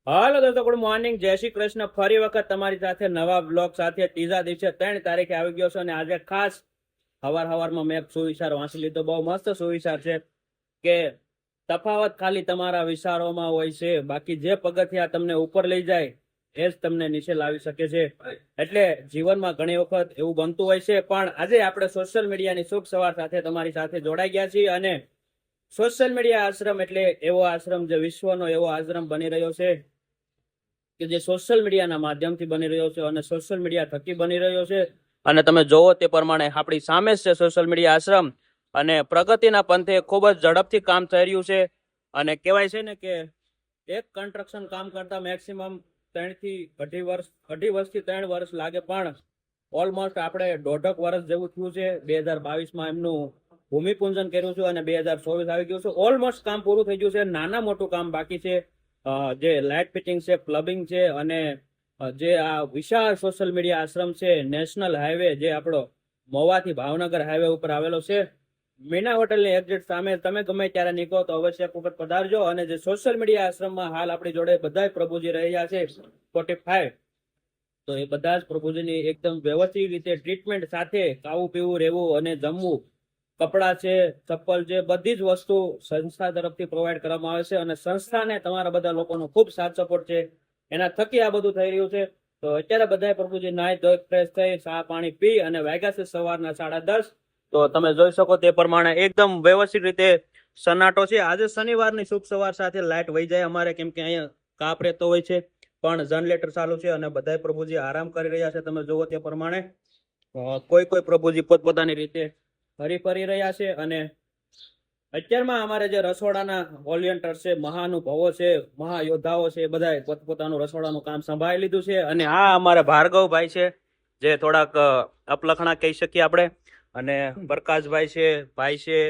હાલો દોસ્તો, good morning, જય શ્રી કૃષ્ણ. ફરી વખત તમારી સાથે નવા બ્લોગ સાથે ત્રીજા દિવસે 3 તારીખે આવી ગયો છું અને આજે ખાસ હવારમાં મેં એક સુવિચાર વાંચી લીધો. બહુ મસ્ત સુવિચાર છે કે તફાવત ખાલી તમારા વિચારોમાં હોય છે, બાકી જે પગથિયા તમને ઉપર લઈ જાય એ જ તમને નીચે લાવી શકે છે. એટલે જીવનમાં ઘણી વખત એવું બનતું હોય છે, પણ આજે આપણે સોશિયલ મીડિયાની શુભ સવાર સાથે તમારી સાથે જોડાઈ ગયા છીએ અને સોશિયલ મીડિયા આશ્રમ એટલે એવો આશ્રમ જે વિશ્વનો એવો આશ્રમ બની રહ્યો છે કે જે સોશિયલ મીડિયાના માધ્યમથી બની રહ્યો છે અને સોશિયલ મીડિયા થકી બની રહ્યો છે. અને તમે જોવો તે પ્રમાણે આપણી સામે જ છે સોશિયલ મીડિયા આશ્રમ અને પ્રગતિના પંથે ખૂબ જ ઝડપથી કામ થઈ રહ્યું છે. અને કહેવાય છે ને કે એક કન્સ્ટ્રક્શન કામ કરતા મેક્સિમમ 2.5 વર્ષથી 3 વર્ષ લાગે, પણ ઓલમોસ્ટ આપણે 1.5 વર્ષ જેવું થયું છે. 2022માં એમનું ભૂમિપૂજન કર્યું છે અને 2024 આવી ગયું છે. ઓલમોસ્ટ કામ પૂરું થઈ ગયું છે. નાના મોટું કામ બાકી છે, જે લાઇટ ફિટિંગ છે, પ્લમ્બિંગ છે અને જે આ વિશાળ સોશિયલ મીડિયા આશ્રમ છે નેશનલ હાઈવે, જે આપણો મહુવાથી ભાવનગર હાઈવે ઉપર આવેલો છે, મીના હોટલની એક્ઝેક્ટ સામે. તમે ગમે ત્યારે નીકળો તો અવશ્ય એક વખત પધારજો. અને જે સોશિયલ મીડિયા આશ્રમમાં હાલ આપણી જોડે બધા પ્રભુજી રહ્યા છે 45, તો એ બધા જ પ્રભુજીની એકદમ વ્યવસ્થિત રીતે ટ્રીટમેન્ટ સાથે ખાવું પીવું રહેવું અને જમવું, કપડા છે, ચપ્પલ છે, બધી જ વસ્તુ સંસ્થા તરફથી પ્રોવાઈડ કરવામાં આવે છે. અને સંસ્થાને તમારા બધા લોકોનો ખૂબ સાથ સપોર્ટ છે, એના થકી આ બધું થઈ રહ્યું છે. તો અત્યારે બધા પ્રભુજી નાહી ધોઈ ફ્રેશ થઈ ચા પાણી પી અને વાગ્યા છે સવારના 10:30. તો તમે જોઈ શકો તે પ્રમાણે એકદમ વ્યવસ્થિત રીતે સન્નાટો છે. આજે શનિવારની શુભ સવાર સાથે લાઇટ વહી જાય અમારે, કેમ કે અહીંયા કાપ રહેતો હોય છે, પણ જનરેટર ચાલુ છે અને બધા પ્રભુજી આરામ કરી રહ્યા છે. તમે જોવો તે પ્રમાણે કોઈ પ્રભુજી પોતપોતાની રીતે હરી ફરી રહ્યા છે. અને અત્યારમાં અમારે જે રસોડાના વોલિયન્ટર છે, મહાનુભાવો છે, મહાયોદ્ધાઓ છે, એ બધા પોતપોતાનું રસોડાનું કામ સંભાળી લીધું છે. અને આ અમારા ભાર્ગવભાઈ છે, જે થોડાક અપલખણા કહી શકીએ આપણે. અને પ્રકાશભાઈ છે, ભાઈ છે,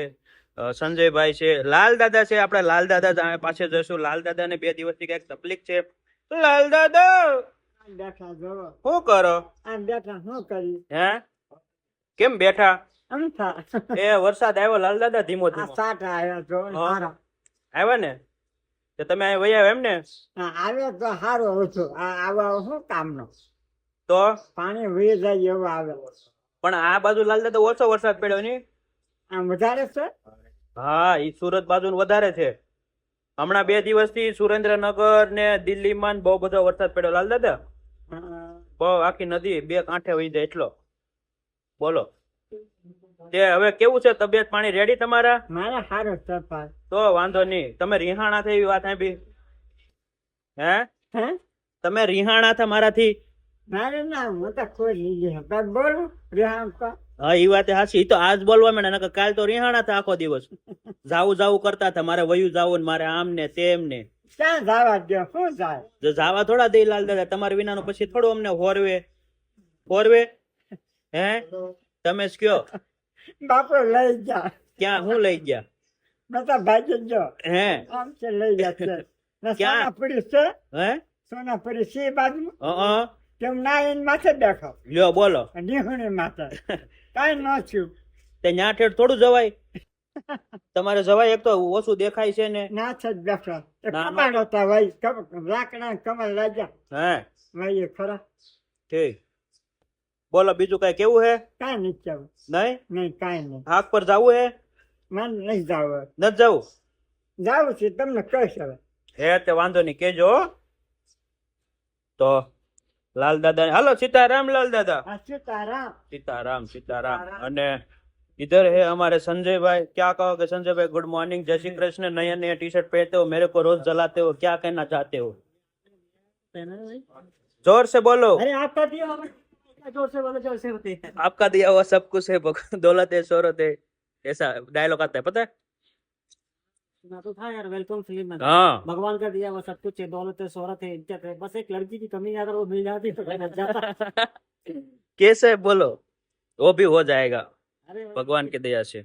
સંજયભાઈ છે, લાલ દાદા છે. આપણે લાલ દાદા પાસે જઈશું. લાલ દાદાને 2 દિવસથી કઈક તકલીફ છે. લાલ દાદા બેઠા જોવો શું કરો? આમ બેઠા શું કરી હે કેમ બેઠા? અમથા એ વરસાદ આવ્યો લાલ દાદા, ધીમો આ ધીમો સાટ આવ્યો જો હા. હારો આવ્યા ને તો તમે અહીં વહી આવ્યા એમ ને? હા, આવ્યો તો સારો ઓછો આ આવા શું કામનો તો પાણી વી જાય એવો આવે પણ આ બાજુ લાલ દાદા ઓછો વરસાદ પડ્યો ની? આમ વધારે છે. હા, ઈ સુરત બાજુ વધારે છે. હમણાં 2 દિવસથી સુરેન્દ્રનગર ને દિલ્હીમાં બહુ બધો વરસાદ પડ્યો લાલ દાદા. બહુ આખી નદી 2 કાંઠે વહી જાય એટલો. બોલો તે હવે કેવું છે? તબિયત પાણી રેડી તમારા? મારે સારો છે ભાઈ. તો વાંધો નહીં. તમે રિહાણા થઈ એવી વાત સાંભળી? હે હે તમે રિહાણા થા મારાથી? મારે ના હું તો કોઈ લીધી હે બોલું રેહામ કો હા, ઈ વાત હાચી. ઈ તો આજ બોલવા માંડ્યા, નકર કાલ તો રિહાણા થા આખો દિવસ. જાવું કરતા હતા, મારે વયું જાવું ને મારે આમ ને તેમ ને. ક્યાં જવા દો શું જાય જો જાવા થોડા દઈ લાલ દાદા, તમારે વિનાનું પછી થોડું અમને હોરવે હે તમે જ કયો. બાપુ લઈ જા ક્યાં હું લઈ ગયા? નતા ભાગી જો હે આમ છે લઈ જશે ને ક્યાં? સોનાપુરી છે, હે સોનાપુરી છે બાજુ અ કેમ ના એને માથે બેઠો લ્યો બોલો. નિહુણી માથે કઈ ન થયું તે ન્યા ઠેઠ થોડું જવાય? તમારે જવાય? એક તો ઓછું દેખાય છે ને. ના છે જ બેઠો ના. કમાડ હતા ભાઈ લાકડા કમર લાગ્યા હે ભાઈ એ ખરા ઠીક. બોલો બીજું કઈ કેવું હે? કાંઈ નહીં ચાલે નહીં? નહીં કાંઈ નહીં હાક પર જાવું હે? મને નહીં જાવ નથી જવું? જાવું છે તમને કહીશ હવે હે તે વાંધો નહીં, કેજો હો. તો લાલ દાદા હાલો. સીતારામ લાલ દાદા. આ સીતારામ सीताराम. અને इधर है हमारे संजय भाई. क्या कहोगे संजय भाई? गुड मॉर्निंग, जय श्री कृष्ण. नया नया टी शर्ट पहनते हो, मेरे को रोज जलाते हो, क्या कहना चाहते हो? जोर से बोलो. अरे आपका दिया जोर से बोलो जोर से होते हैं आपका दिया हुआ सब कुछ है, दौलत है, शोहरत है, ऐसा डायलॉग आता है, पता है? ना तो था यार वेलकम फिल्म में हाँ. भगवान का दिया हुआ सब कुछ है, दौलत है, शोहरत है, इज्जत है, बस एक लड़की की कमी अगर वो मिल जाती तो बच जाता। कैसे बोलो? वो भी हो जाएगा, अरे भगवान की दया से.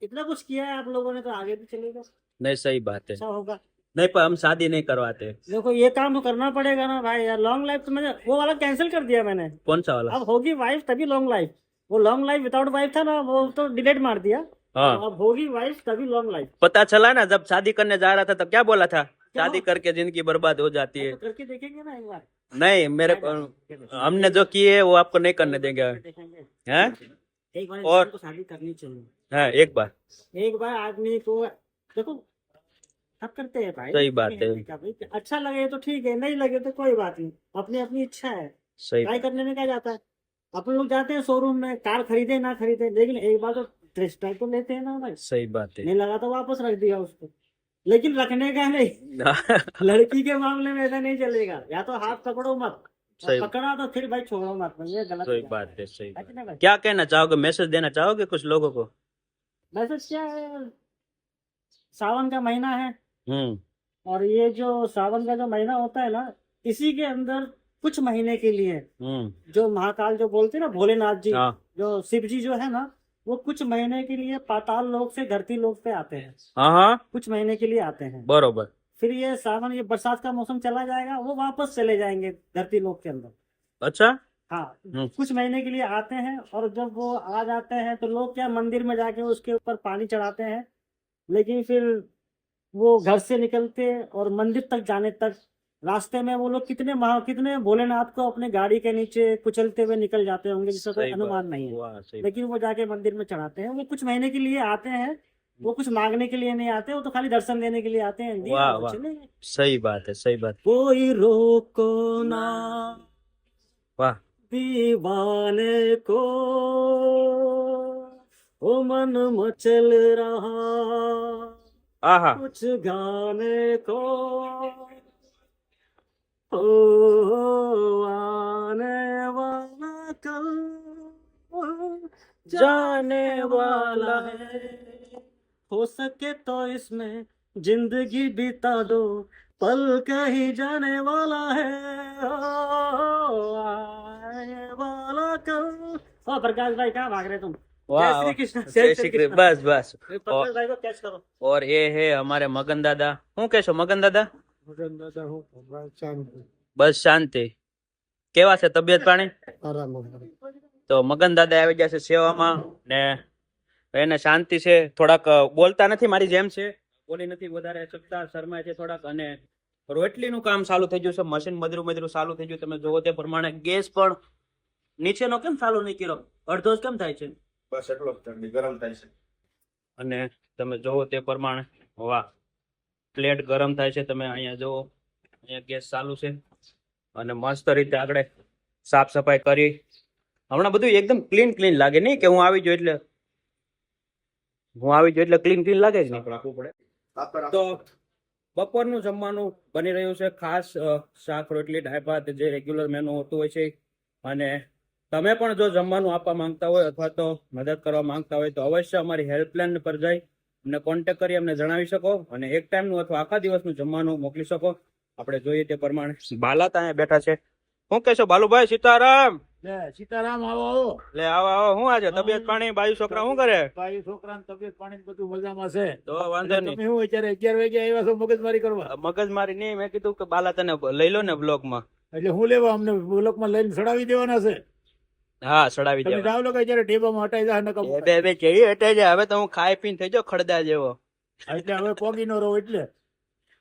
इतना कुछ किया है आप लोगों ने तो आगे भी चलेगा, नहीं सही बात है. अच्छा होगा। नहीं पर हम शादी नहीं करवाते. देखो ये काम तो करना पड़ेगा ना भाई यार, लॉन्ग लाइफ तो मैंने वो वाला कैंसिल कर दिया मैंने। कौन सा वाला? अब होगी वाइफ तभी लॉन्ग लाइफ, वो लॉन्ग लाइफ विदाउट वाइफ था ना, वो तो डिलीट मार दिया। हाँ. अब होगी वाइफ तभी लॉन्ग लाइफ। पता चला ना जब शादी करने जा रहा था तब क्या बोला था? शादी करके जिंदगी बर्बाद हो जाती है। तो करके देखेंगे ना एक बार। नहीं मेरे हमने जो किए वो आपको नहीं करने देंगे। देखेंगे हैं? एक बार और- इंसान को शादी करनी चाहिए। हाँ एक बार एक बार आदमी को देखो सब करते हैं भाई। सही बात है। क्या भाई, अच्छा लगे तो ठीक है, नहीं लगे तो कोई बात नहीं, अपनी अपनी इच्छा है। सही ट्राई करने में क्या जाता है। अपन लोग जाते हैं शोरूम में, कार खरीदे ना खरीदे, लेकिन एक बार तो टेस्ट ड्राइव तो लेते हैं ना भाई। सही बात है। नहीं लगा तो वापस रख दिया उसको, लेकिन रखने का नहीं। लड़की के मामले में ऐसा नहीं चलेगा, या तो हाथ पकड़ो मत, सही पकड़ा तो फिर भाई छोड़ो मत, ये गलत सही है। बात है। सही है बात। कि नहीं भाई। क्या कहना चाहोगे, मैसेज देना चाहोगे कुछ लोगों को? मैसेज क्या है, सावन का महीना है, हम्म और ये जो सावन का जो महीना होता है ना, इसी के अंदर कुछ महीने के लिए जो महाकाल जो बोलते हैं ना, भोलेनाथ जी, हाँ जो शिव जी जो है ना, वो कुछ महीने के लिए पाताल लोक से धरती लोक पे आते हैं, हाँ कुछ महीने के लिए आते हैं। बरोबर। फिर ये सावन, ये बरसात का मौसम चला जाएगा, वो वापस चले जाएंगे धरती लोक के अंदर। अच्छा। हाँ, हम्म। कुछ महीने के लिए आते हैं, और जब वो आ जाते हैं तो लोग क्या मंदिर में जाके उसके ऊपर पानी चढ़ाते हैं, लेकिन फिर वो घर से निकलते और मंदिर तक जाने तक रास्ते में वो लोग कितने भोलेनाथ को अपने गाड़ी के नीचे कुचलते हुए निकल जाते होंगे, जिसका कोई सही बात। अनुमान नहीं है। वाह सही। लेकिन वो जाके मंदिर में चढ़ाते हैं, वो कुछ महीने के लिए आते हैं, वो कुछ मांगने के लिए नहीं आते, वो तो खाली दर्शन देने के लिए आते हैं। दिया वाह तो वाह चले गए। सही बात है। सही बात। कोई रोको ना वाह दीवाने को, ओ मन मचल रहा आहा कुछ गाने को, ओ आने वाला कल जाने वाला है, हो सके तो इसमें जिंदगी बिता दो, पल कहीं जाने वाला है, ओ आने वाला कल। ओ प्रकाश भाई कहाँ भाग रहे तुम। वाह जय श्री वाह। कृष्ण, जय श्री कृष्ण। बस बस। प्रकाश भाई को कैच करो। और ये है हमारे मगन दादा। શું કહેશો મગન દાદા? બસ શાંતિ. કેવા છે તબિયત પાણી? તો મગન દાદા આવી ગયા છે સેવામાં ને એને શાંતિ છે, થોડાક બોલતા નથી મારી જેમ છે, બોલી નથી વધારે શકતા, શરમાય છે થોડાક. અને રોટલીનું કામ ચાલુ થઈ ગયું છે, મશીન મધરું મધરું ચાલુ થઈ ગયું. તમે જોવો તે પ્રમાણે ગેસ પણ નીચેનો કેમ ચાલુ નહીં કર્યો, અડધો જ કેમ થાય છે? બસ એટલો જ ઠંડી ગરમ થાય છે. અને તમે જોવો તે પ્રમાણે વાહ પ્લેટ ગરમ થાય છે. તમે અહીંયા જોવો, અહીંયા ગેસ ચાલુ છે અને મસ્ત રીતે આગળ સાફ સફાઈ કરી. હમણાં બધું એકદમ ક્લીન લાગે નહીં કે હું આવી ગયો એટલે ક્લીન લાગે જ નહીં. રાખવું પડે. તો બપોરનું જમવાનું બની રહ્યું છે, ખાસ શાક રોટલી દાળ ભાત જે રેગ્યુલર મેનુ હોતું હોય છે. અને તમે પણ જો જમવાનું આપવા માંગતા હોય અથવા તો મદદ કરવા માંગતા હોય તો અવશ્ય અમારી હેલ્પલાઇન પર જઈ અમને કોન્ટેક્ટ કરી અમને જણાવી શકો અને એક ટાઈમનું અથવા આખા દિવસનું જમવાનું મોકલી શકો. આપણે જોઈએ તે પ્રમાણે બાલા ત્યાં બેઠા છે. શું કહેશો બાલુભાઈ? સીતારામ. સીતારામ આવો આવો લે આવો હું આજે તબિયત પાણી બાયુ છોકરા શું કરે? ભાઈ છોકરાની તબિયત પાણી બધું મજામાં છે. તો વાંધો નહીં. તમે હું અત્યારે 11 વાગે આવ્યા છો મગજમારી કરવા? મગજમારી નહીં, મેં કીધું કે બાલા તને લઈ લો ને બ્લોગમાં. એટલે હું લેવા અમને બ્લોકમાં લઈને ચડાવી દેવાના છે? હા ચડાવી તમે દેવા. જાવ લો કે અત્યારે ટેબામાં હટાઈ જાય નકર. બે કેવી હટે છે હવે તો હું ખાઈ પીને થઈ જાઉં ખડદા જેવો. એટલે હવે પોગી નો રહો એટલે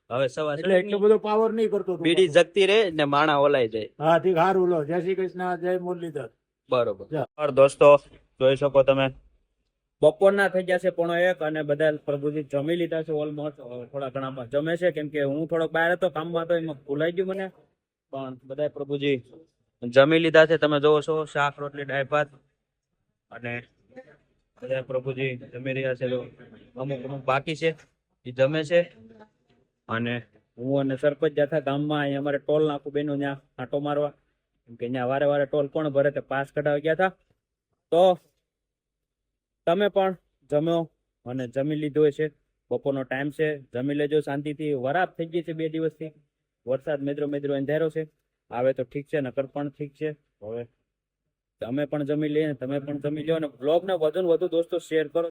હવે સવાર એટલે એટલો બધો પાવર નહીં કરતો તું. બીડી જગતી રહે ને માણા ઓલાઈ જાય. હા ઠીક, હારું લો. જય શ્રી કૃષ્ણ, જય મુરલીધર. બરોબર. જા. દોસ્તો જોઈ શકો તમે બપોરના થઈ ગયા છે 1:30 અને બધા પ્રભુજી જમી લીધા છે ઓલમોસ્ટ. થોડા ઘણા જમે છે કેમ કે હું થોડોક બહાર હતો કામમાં, તો એમાં ભૂલાઈ ગયું મને. પણ બધા પ્રભુજી જમી લીધા છે. તમે જોવો છો શાક રોટલી દાળ ભાત અને બધા પ્રભુજી જમી રહ્યા છે. અમુક બાકી છે એ જમે છે. અને હું અને સરપંચ જતા ગામમાં, અહીંયા અમારે ટોલ નાખું બેનો ત્યાં આંટો મારવા, કેમ કે અહીંયા વારે ટોલ કોણ ભરે તે પાસ કઢાવી ગયા હતા. તો તમે પણ જમ્યો અને જમી લીધું છે, બપોરનો ટાઈમ છે, જમી લેજો શાંતિથી. વરાપ થઈ ગઈ છે 2 દિવસથી, વરસાદ મેદરો અંધારો છે. આવે તો ઠીક છે, નકર પણ ઠીક છે. હવે તમે પણ જમી લઈએ, તમે પણ જમી લો અને બ્લોગને વધુ ને વધુ દોસ્તો શેર કરો.